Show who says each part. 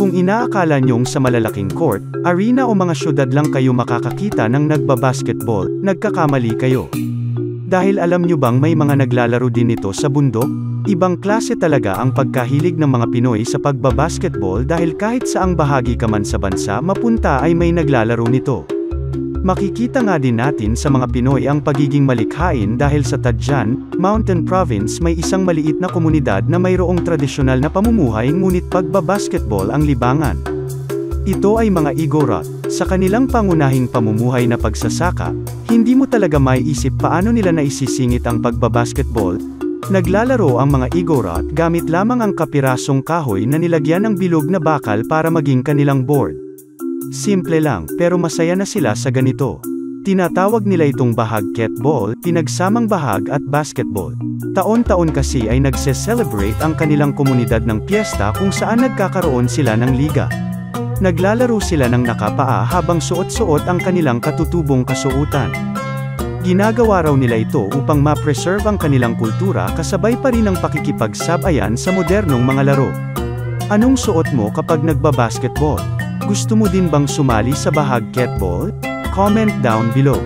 Speaker 1: Kung inaakala nyong sa malalaking court, arena o mga syudad lang kayo makakakita ng nagbabasketball, nagkakamali kayo. Dahil alam nyo bang may mga naglalaro din nito sa bundok? Ibang klase talaga ang pagkahilig ng mga Pinoy sa pagbabasketball dahil kahit saang bahagi ka man sa bansa mapunta ay may naglalaro nito. Makikita nga din natin sa mga Pinoy ang pagiging malikhain dahil sa Tadjan, Mountain Province may isang maliit na komunidad na mayroong tradisyonal na pamumuhay ngunit pagbabasketball ang libangan. Ito ay mga Igorot. Sa kanilang pangunahing pamumuhay na pagsasaka, hindi mo talaga maiisip paano nila naisisingit ang pagbabasketball. Naglalaro ang mga Igorot gamit lamang ang kapirasong kahoy na nilagyan ng bilog na bakal para maging kanilang board. Simple lang, pero masaya na sila sa ganito. Tinatawag nila itong bahag-ketball, pinagsamang bahag at basketball. Taon-taon kasi ay nagse-celebrate ang kanilang komunidad ng piyesta kung saan nagkakaroon sila ng liga. Naglalaro sila ng nakapaa habang suot-suot ang kanilang katutubong kasuotan. Ginagawa raw nila ito upang ma-preserve ang kanilang kultura kasabay pa rin ang pakikipagsabayan sa modernong mga laro. Anong suot mo kapag nagbabasketball? Gusto mo din bang sumali sa bahag-ketball? Comment down below.